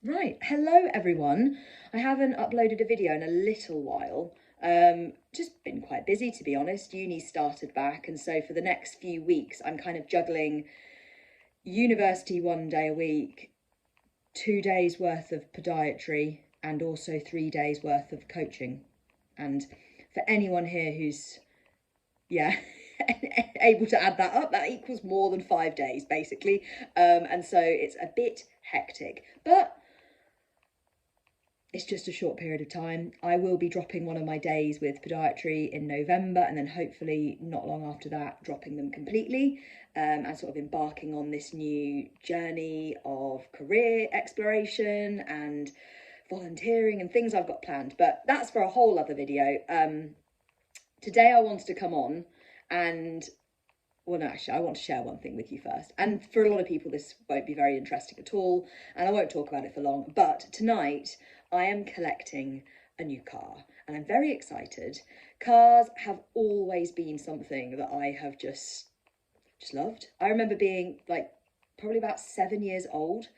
Right, hello everyone. I haven't uploaded a video in a little while. Just been quite busy, to be honest. Uni started back, and so for the next few weeks, I'm kind of juggling university 1 day a week, 2 days worth of podiatry, and also 3 days worth of coaching. And for anyone here who's, yeah, able to add that up, that equals more than 5 days, basically. And so it's a bit hectic, but it's just a short period of time. I will be dropping one of my days with podiatry in November, and then hopefully not long after that dropping them completely, and sort of embarking on this new journey of career exploration and volunteering and things I've got planned, but that's for a whole other video. Today I wanted to come on and, well, no, actually, I want to share one thing with you first. And for a lot of people, this won't be very interesting at all, and I won't talk about it for long. But tonight, I am collecting a new car, and I'm very excited. Cars have always been something that I have just loved. I remember being like probably about 7 years old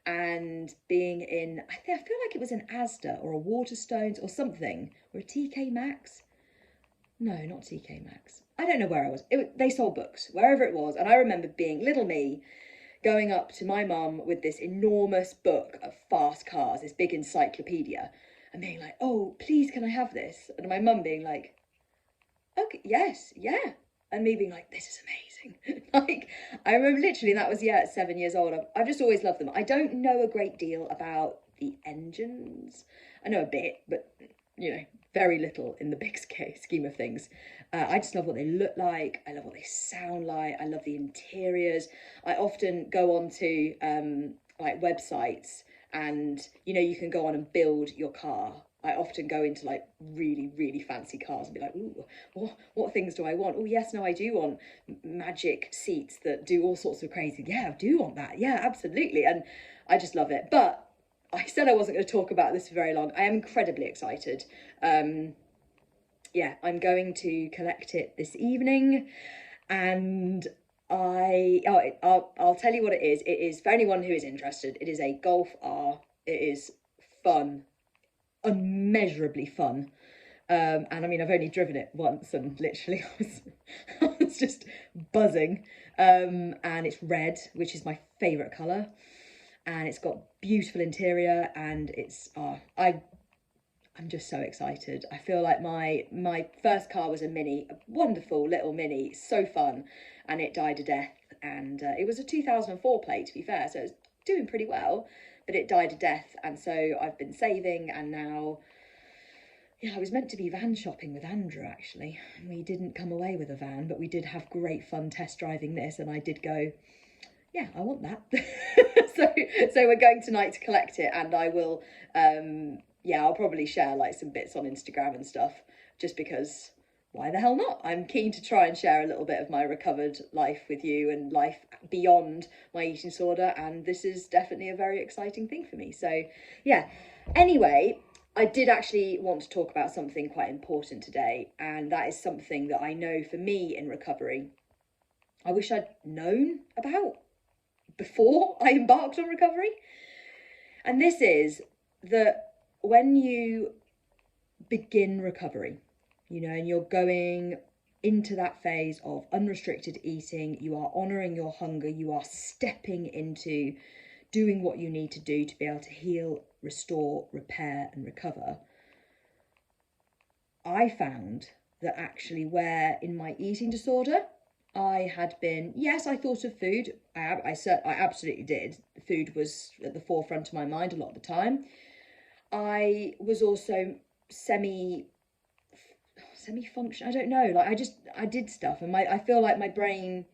and being in, I feel like it was an Asda or a Waterstones or something, or a TK Maxx. No, not TK Maxx. I don't know where I was. They sold books, wherever it was. And I remember being little me, going up to my mum with this enormous book of fast cars, this big encyclopedia, and being like, oh, please, can I have this? And my mum being like, okay, yes, yeah. And me being like, this is amazing. Like, I remember literally, that was, yeah, at 7 years old. I've just always loved them. I don't know a great deal about the engines. I know a bit, but, you know, very little in the big scheme of things. I just love what they look like. I love what they sound like. I love the interiors. I often go on to like websites, and you can go on and build your car. I often go into like really fancy cars and be like, ooh, what things do I want? Oh yes, no, I do want magic seats that do all sorts of crazy. Yeah, I do want that. Yeah, absolutely. And I just love it. But I said I wasn't going to talk about this for very long. I am incredibly excited. Yeah, I'm going to collect it this evening, and I'll tell you what it is. It is, for anyone who is interested, it is a Golf R. It is fun, immeasurably fun. And I mean, I've only driven it once, and literally I was just buzzing. And it's red, which is my favourite colour, and it's got beautiful interior, and it's I'm just so excited. I feel like my first car was a Mini, a wonderful little Mini, so fun, and it died a death. And it was a 2004 plate, to be fair, so it's doing pretty well, but it died a death. And so I've been saving, and now, yeah, I was meant to be van shopping with Andrew, actually. We didn't come away with a van, but we did have great fun test driving this, and I did go, yeah, I want that. so we're going tonight to collect it, and I will, yeah, I'll probably share like some bits on Instagram and stuff, just because why the hell not? I'm keen to try and share a little bit of my recovered life with you, and life beyond my eating disorder, and this is definitely a very exciting thing for me. So yeah, anyway, I did actually want to talk about something quite important today, and that is something that I know for me in recovery, I wish I'd known about before I embarked on recovery. And this is that when you begin recovery, and you're going into that phase of unrestricted eating, you are honouring your hunger, you are stepping into doing what you need to do to be able to heal, restore, repair, and recover. I found that actually, where in my eating disorder, I had been, yes, I thought of food. I absolutely did. Food was at the forefront of my mind a lot of the time. I was also semi-function. I don't know. Like I did stuff, and I feel like my brain,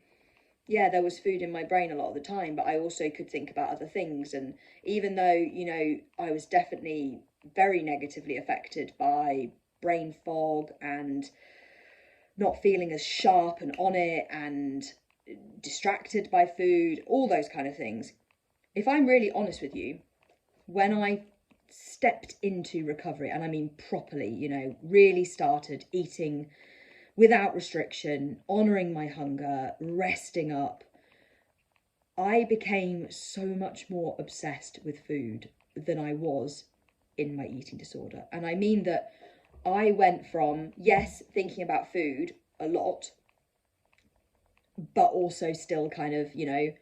yeah, there was food in my brain a lot of the time, but I also could think about other things. And even though, I was definitely very negatively affected by brain fog and not feeling as sharp and on it and distracted by food, all those kind of things. If I'm really honest with you, when I stepped into recovery, and I mean properly, really started eating without restriction, honouring my hunger, resting up, I became so much more obsessed with food. than I was in my eating disorder. And I mean that I went from, yes, thinking about food a lot, but also still kind of, you know,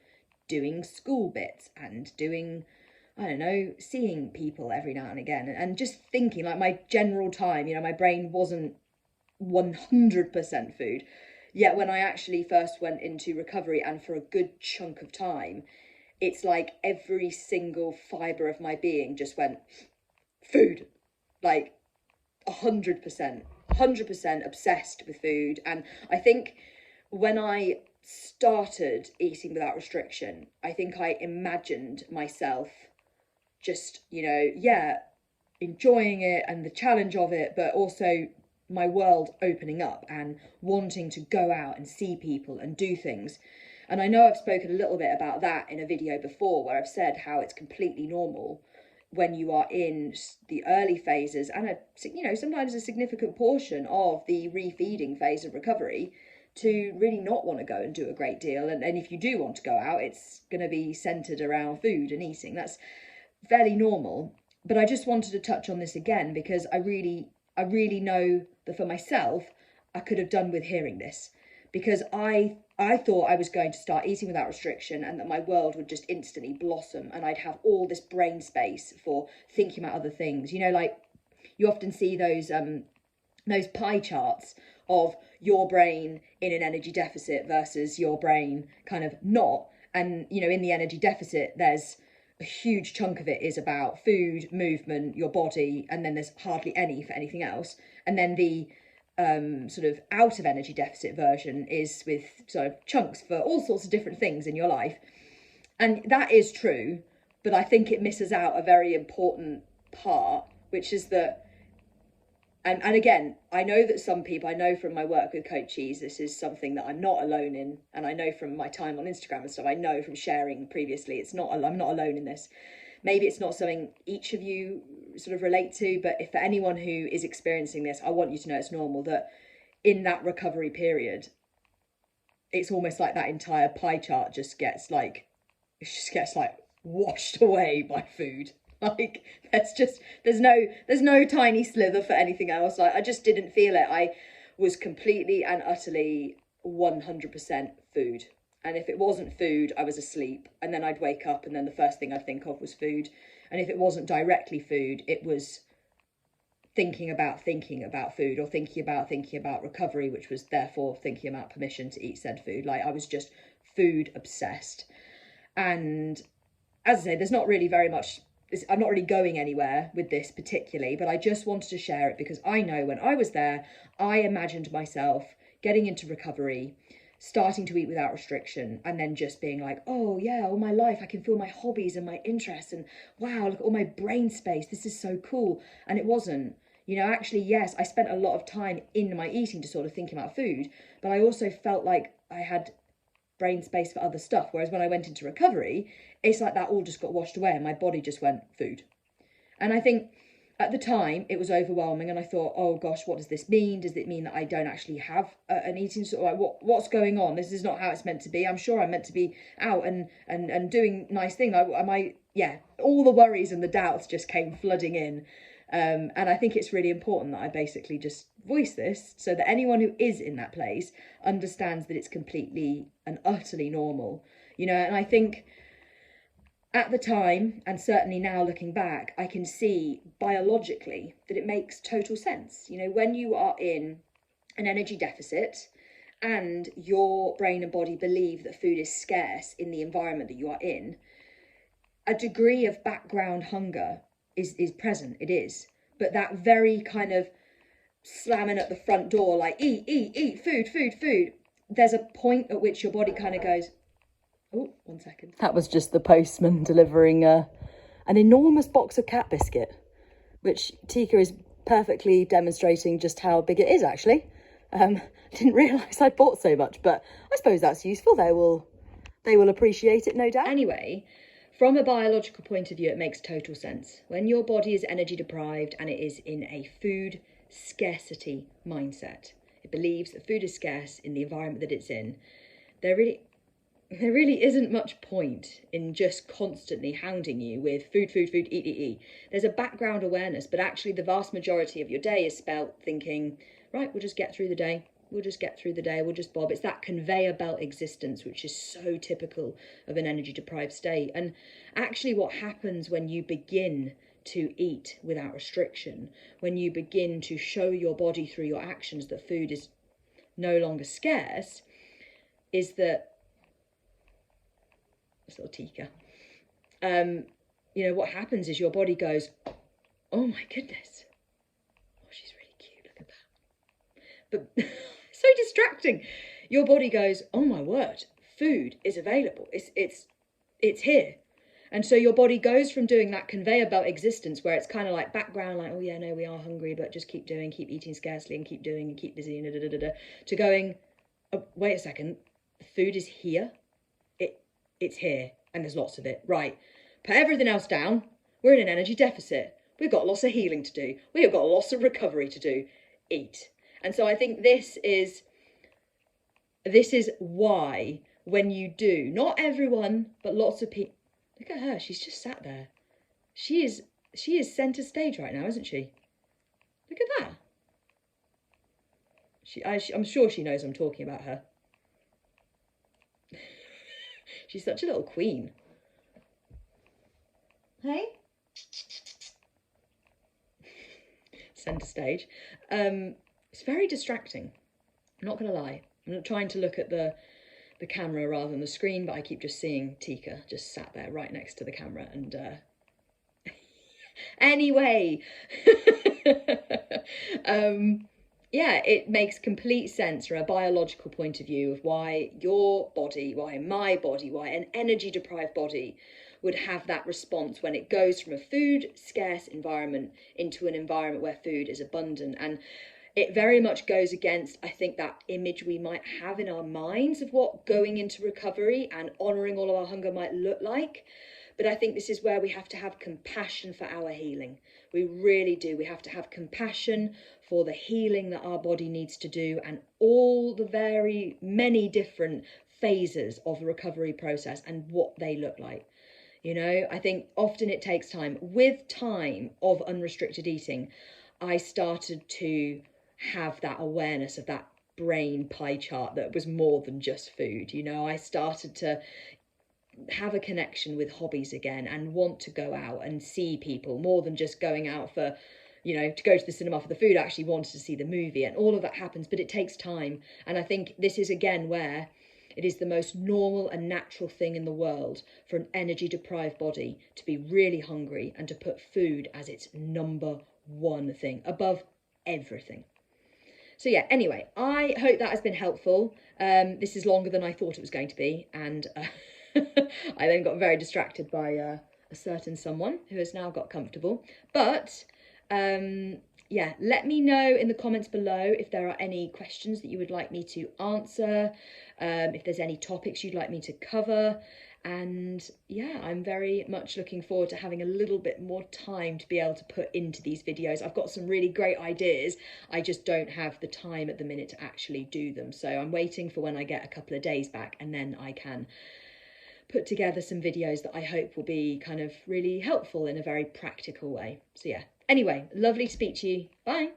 doing school bits and doing, I don't know, seeing people every now and again, and just thinking, like, my general time, you know, my brain wasn't 100% food. Yet when I actually first went into recovery, and for a good chunk of time, it's like every single fibre of my being just went, food. Like 100%, 100% obsessed with food. And I think when I started eating without restriction, I think I imagined myself just, you know, yeah, enjoying it and the challenge of it, but also my world opening up and wanting to go out and see people and do things. And I know I've spoken a little bit about that in a video before, where I've said how it's completely normal when you are in the early phases and, you know, sometimes a significant portion of the refeeding phase of recovery, to really not want to go and do a great deal. And if you do want to go out, it's going to be centered around food and eating. That's fairly normal. But I just wanted to touch on this again because I really know that for myself, I could have done with hearing this, because I thought I was going to start eating without restriction and that my world would just instantly blossom and I'd have all this brain space for thinking about other things. You know, like you often see those pie charts of your brain in an energy deficit versus your brain kind of not. And, you know, in the energy deficit, there's a huge chunk of it is about food, movement, your body, and then there's hardly any for anything else. And then the sort of out of energy deficit version is with sort of chunks for all sorts of different things in your life. And that is true, but I think it misses out a very important part, which is that, and again, I know that some people, I know from my work with coaches, this is something that I'm not alone in, and I know from my time on Instagram and stuff, I know from sharing previously, I'm not alone in this. Maybe it's not something each of you sort of relate to, but if for anyone who is experiencing this, I want you to know it's normal that in that recovery period, it's almost like that entire pie chart just gets like washed away by food. Like there's no tiny slither for anything else. I just didn't feel it. I was completely and utterly 100% food. And if it wasn't food, I was asleep. And then I'd wake up and then the first thing I'd think of was food. And if it wasn't directly food, it was thinking about food, or thinking about recovery, which was therefore thinking about permission to eat said food. Like I was just food obsessed. And as I say, there's not really very much, I'm not really going anywhere with this particularly, but I just wanted to share it because I know when I was there, I imagined myself getting into recovery, starting to eat without restriction, and then just being like, oh yeah, all my life I can feel my hobbies and my interests, and wow, look at all my brain space, this is so cool. And it wasn't. You know, actually, yes, I spent a lot of time in my eating disorder thinking about food, but I also felt like I had brain space for other stuff. Whereas when I went into recovery, it's like that all just got washed away and my body just went food. And I think at the time it was overwhelming, and I thought, oh gosh, what does this mean? Does it mean that I don't actually have an eating disorder? Like, what's going on? This is not how it's meant to be. I'm sure I'm meant to be out and doing nice things. All the worries and the doubts just came flooding in. And I think it's really important that I basically just voice this so that anyone who is in that place understands that it's completely and utterly normal. You know, and I think at the time, and certainly now looking back, I can see biologically that it makes total sense. You know, when you are in an energy deficit and your brain and body believe that food is scarce in the environment that you are in, a degree of background hunger is present, it is. But that very kind of slamming at the front door, like eat, food. There's a point at which your body kind of goes, oh, 1 second. That was just the postman delivering an enormous box of cat biscuit, which Tika is perfectly demonstrating just how big it is, actually. I didn't realise I'd bought so much, but I suppose that's useful. They will appreciate it, no doubt. Anyway, from a biological point of view, it makes total sense. When your body is energy deprived and it is in a food scarcity mindset, it believes that food is scarce in the environment that it's in, there really there really isn't much point in just constantly hounding you with food, food, food, eat, eat, eat. There's a background awareness, but actually the vast majority of your day is spent thinking, right, we'll just get through the day. We'll just get through the day. We'll just bob. It's that conveyor belt existence, which is so typical of an energy deprived state. And actually what happens when you begin to eat without restriction, when you begin to show your body through your actions that food is no longer scarce, is that this little Tika, you know, what happens is your body goes, oh my goodness, oh, she's really cute, look at that. But so distracting. Your body goes, oh my word, food is available. It's here. And so your body goes from doing that conveyor belt existence where it's kind of like background, like, oh yeah, no, we are hungry, but just keep doing, keep eating scarcely and keep doing and keep busy and da, da, da, da, to going, oh, wait a second, food is here. It's here and there's lots of it. Right, put everything else down. We're in an energy deficit. We've got lots of healing to do. We have got lots of recovery to do. Eat. And so I think this is why when you do, not everyone, but lots of people, look at her, she's just sat there. She is centre stage right now, isn't she? Look at that. I'm sure she knows I'm talking about her. She's such a little queen. Hey? Centre stage. It's very distracting. I'm not going to lie. I'm not trying to look at the camera rather than the screen, but I keep just seeing Tika just sat there right next to the camera. And anyway, yeah, it makes complete sense from a biological point of view of why your body, why my body, why an energy deprived body would have that response when it goes from a food scarce environment into an environment where food is abundant. And it very much goes against, I think, that image we might have in our minds of what going into recovery and honouring all of our hunger might look like. But I think this is where we have to have compassion for our healing. We really do. We have to have compassion for the healing that our body needs to do and all the very many different phases of the recovery process and what they look like. You know, I think often it takes time. With time of unrestricted eating, I started to have that awareness of that brain pie chart that was more than just food. You know, I started to have a connection with hobbies again and want to go out and see people more than just going out for, you know, to go to the cinema for the food. I actually wanted to see the movie, and all of that happens, but it takes time. And I think this is again where it is the most normal and natural thing in the world for an energy deprived body to be really hungry and to put food as its number one thing above everything. So yeah, anyway, I hope that has been helpful. This is longer than I thought it was going to be, and I then got very distracted by a certain someone who has now got comfortable. But yeah, let me know in the comments below if there are any questions that you would like me to answer, if there's any topics you'd like me to cover. And yeah, I'm very much looking forward to having a little bit more time to be able to put into these videos. I've got some really great ideas. I just don't have the time at the minute to actually do them. So I'm waiting for when I get a couple of days back, and then I can put together some videos that I hope will be kind of really helpful in a very practical way. So yeah, anyway, lovely to speak to you. Bye.